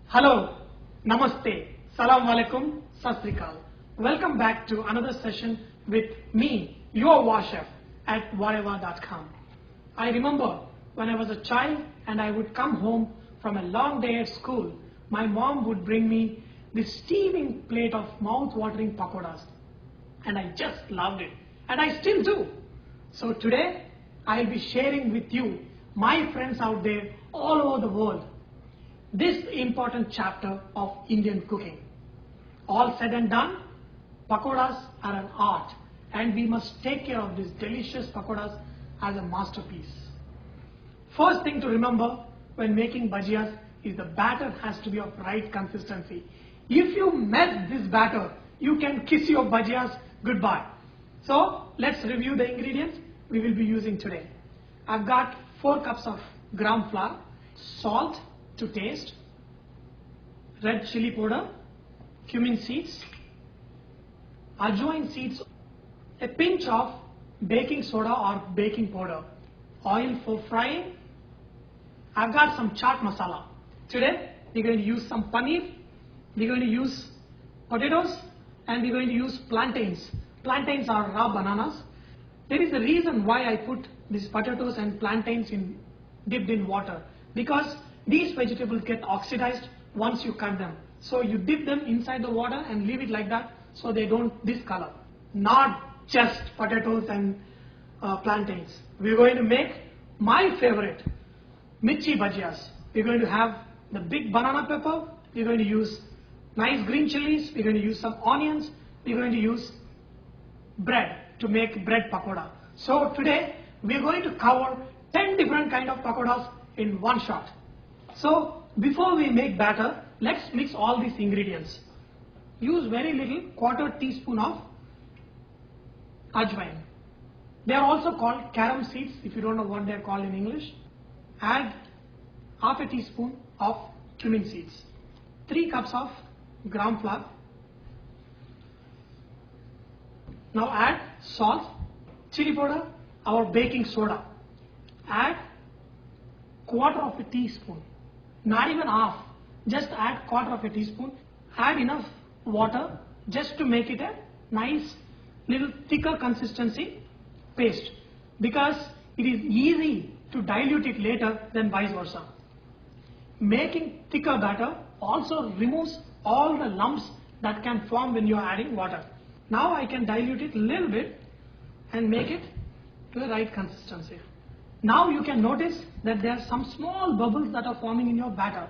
Hello, Namaste, Salam Alaikum, Sat Sri Akal. Welcome back to another session with me, your war chef at whatever.com. I remember when I was a child and I would come home from a long day at school, my mom would bring me this steaming plate of mouth-watering pakodas, and I just loved it, and I still do. So today I'll be sharing with you, my friends out there all over the world, this important chapter of Indian cooking. All said and done, pakodas are an art, and we must take care of these delicious pakodas as a masterpiece. First thing to remember when making bhajias is the batter has to be of right consistency. If you mess this batter, you can kiss your bhajias goodbye. So let's review the ingredients we will be using today. I've got 4 cups of gram flour, salt to taste, red chili powder, cumin seeds, ajwain seeds, a pinch of baking soda or baking powder, oil for frying. I've got some chaat masala. Today we're going to use some paneer, we're going to use potatoes, and we're going to use plantains. Plantains are raw bananas. There is a reason why I put these potatoes and plantains dipped in water, because these vegetables get oxidized once you cut them. So you dip them inside the water and leave it like that so they don't discolor. Not just potatoes and plantains. We're going to make my favorite, mirchi bhajias. We're going to have the big banana pepper. We're going to use nice green chilies. We're going to use some onions. We're going to use bread to make bread pakoda. So today we're going to cover 10 different kind of pakodas in one shot. So before we make batter, let's mix all these ingredients. Use very little, 1/4 teaspoon of ajwain. They are also called carom seeds if you don't know what they are called in English. Add 1/2 teaspoon of cumin seeds. 3 cups of gram flour. Now add salt, chili powder, our baking soda. Add 1/4 teaspoon. Not even half, just add 1/4 teaspoon. Add enough water just to make it a nice little thicker consistency paste, because it is easy to dilute it later than vice versa. Making thicker batter also removes all the lumps that can form when you are adding water. Now I can dilute it a little bit and make it to the right consistency. Now you can notice that there are some small bubbles that are forming in your batter.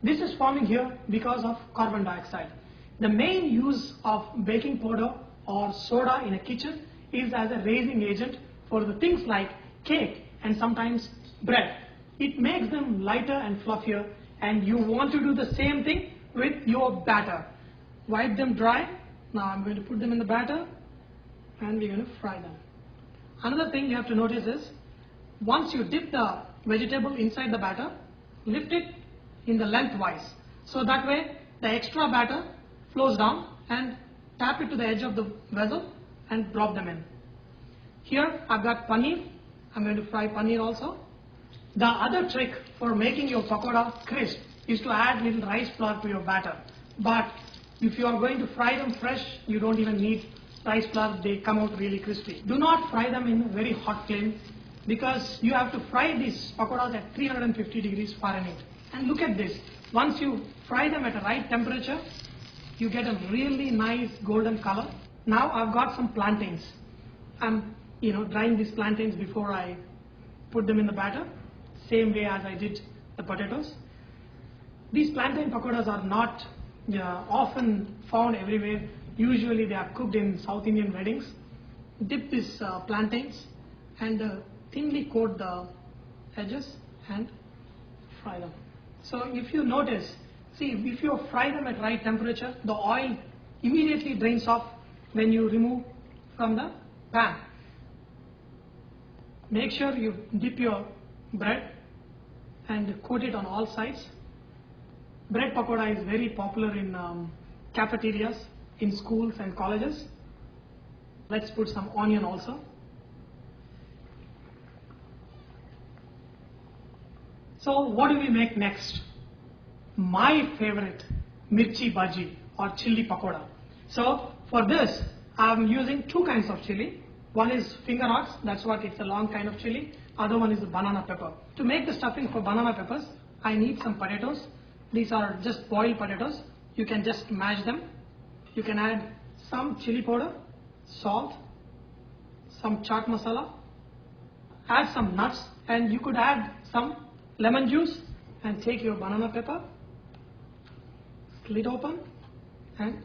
This is forming here because of carbon dioxide. The main use of baking powder or soda in a kitchen is as a raising agent for the things like cake and sometimes bread. It makes them lighter and fluffier, and you want to do the same thing with your batter. Wipe them dry. Now I'm going to put them in the batter and we're going to fry them. Another thing you have to notice is, once you dip the vegetable inside the batter, lift it in the lengthwise. So that way the extra batter flows down, and tap it to the edge of the vessel and drop them in. Here I've got paneer. I'm going to fry paneer also. The other trick for making your pakoda crisp is to add little rice flour to your batter. But if you are going to fry them fresh, you don't even need rice flour. They come out really crispy. Do not fry them in a very hot flame, because you have to fry these pakodas at 350 degrees Fahrenheit. And look at this. Once you fry them at the right temperature, you get a really nice golden color. Now I've got some plantains. I'm drying these plantains before I put them in the batter, same way as I did the potatoes. These plantain pakodas are not often found everywhere. Usually they are cooked in South Indian weddings. Dip these plantains and thinly coat the edges and fry them. So if you notice, see, if you fry them at right temperature, the oil immediately drains off when you remove from the pan. Make sure you dip your bread and coat it on all sides. Bread pakoda is very popular in cafeterias, in schools and colleges. Let's put some onion also. So what do we make next? My favorite, mirchi bajji or chilli pakoda. So for this, I am using two kinds of chili. One is finger nuts, that's what it's a long kind of chili. Other one is the banana pepper. To make the stuffing for banana peppers, I need some potatoes. These are just boiled potatoes. You can just mash them. You can add some chili powder, salt, some chaat masala, add some nuts, and you could add some lemon juice and take your banana pepper, slit open and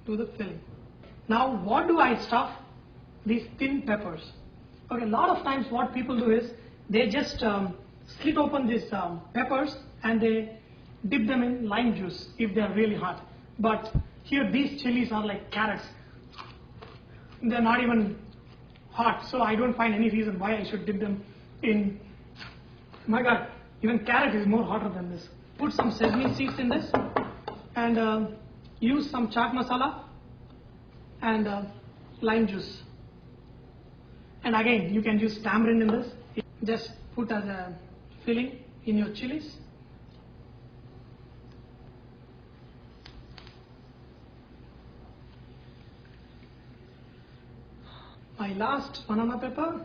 do the filling. Now what do I stuff these thin peppers? Okay, a lot of times what people do is they just slit open these peppers and they dip them in lime juice if they are really hot. But here these chilies are like carrots. They are not even hot, so I don't find any reason why I should dip them in. My God, even carrot is more hotter than this. Put some sesame seeds in this and use some chaat masala and lime juice. And again, you can use tamarind in this. Just put as a filling in your chilies. My last banana pepper,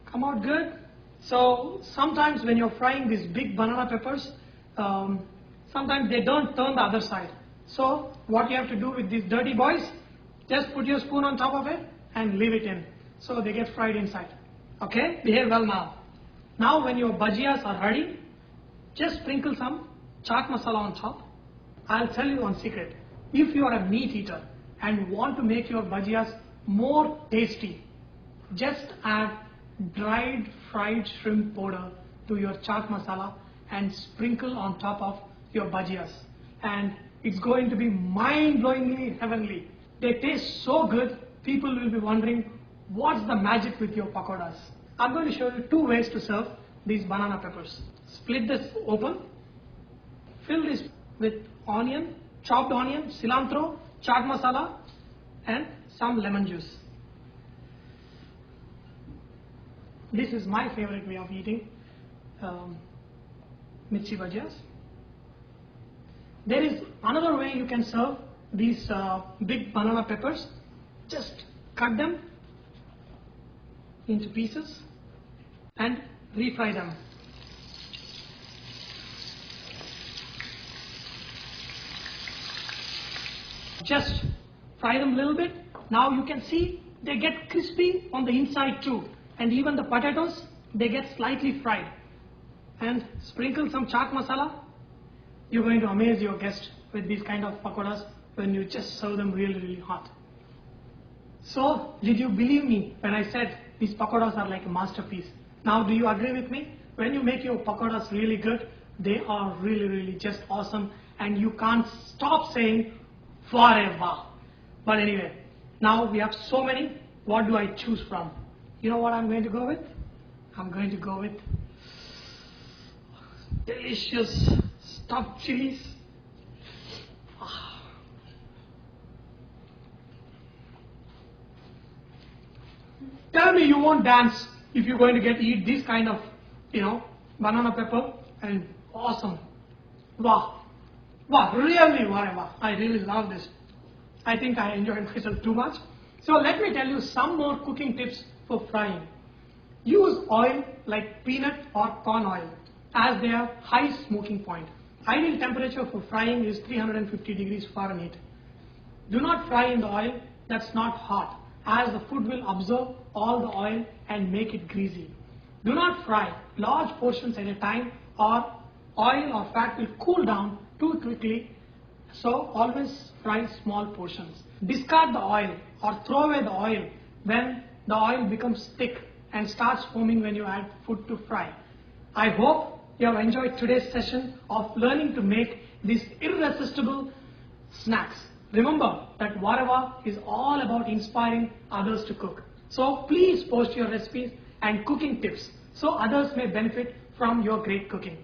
come out good. So sometimes when you're frying these big banana peppers, sometimes they don't turn the other side. So what you have to do with these dirty boys, just put your spoon on top of it and leave it in. So they get fried inside. Okay, behave well now. Now when your bhajiyas are ready, just sprinkle some chaat masala on top. I'll tell you one secret. If you are a meat eater and want to make your bhajiyas more tasty, just add dried fried shrimp powder to your chaat masala and sprinkle on top of your bhajiyas. And it's going to be mind-blowingly heavenly. They taste so good, people will be wondering, what's the magic with your pakodas? I'm going to show you two ways to serve these banana peppers. Split this open, fill this with onion, chopped onion, cilantro, chaat masala and some lemon juice. This is my favorite way of eating mirchi bhajiyas. There is another way you can serve these big banana peppers. Just cut them into pieces and refry them. Just fry them a little bit. Now you can see they get crispy on the inside too, and even the potatoes, they get slightly fried. And sprinkle some chaat masala. You're going to amaze your guest with these kind of pakodas when you just serve them really, really hot. So, did you believe me when I said these pakodas are like a masterpiece? Now, do you agree with me? When you make your pakodas really good, they are really, really just awesome, and you can't stop saying forever. But anyway, now we have so many. What do I choose from? You know what I'm going to go with? I'm going to go with delicious stuffed chilies. Tell me you won't dance if you're going to eat this kind of, banana pepper and awesome. Wow. Wow, really, wow. I really love this. I think I enjoyed myself too much. So let me tell you some more cooking tips for frying. Use oil like peanut or corn oil as their high smoking point. Ideal temperature for frying is 350 degrees Fahrenheit. Do not fry in the oil that's not hot, as the food will absorb all the oil and make it greasy. Do not fry large portions at a time, or oil or fat will cool down too quickly, so always fry small portions. Discard the oil or throw away the oil when the oil becomes thick and starts foaming when you add food to fry. I hope you have enjoyed today's session of learning to make these irresistible snacks. Remember that Varava is all about inspiring others to cook. So please post your recipes and cooking tips so others may benefit from your great cooking.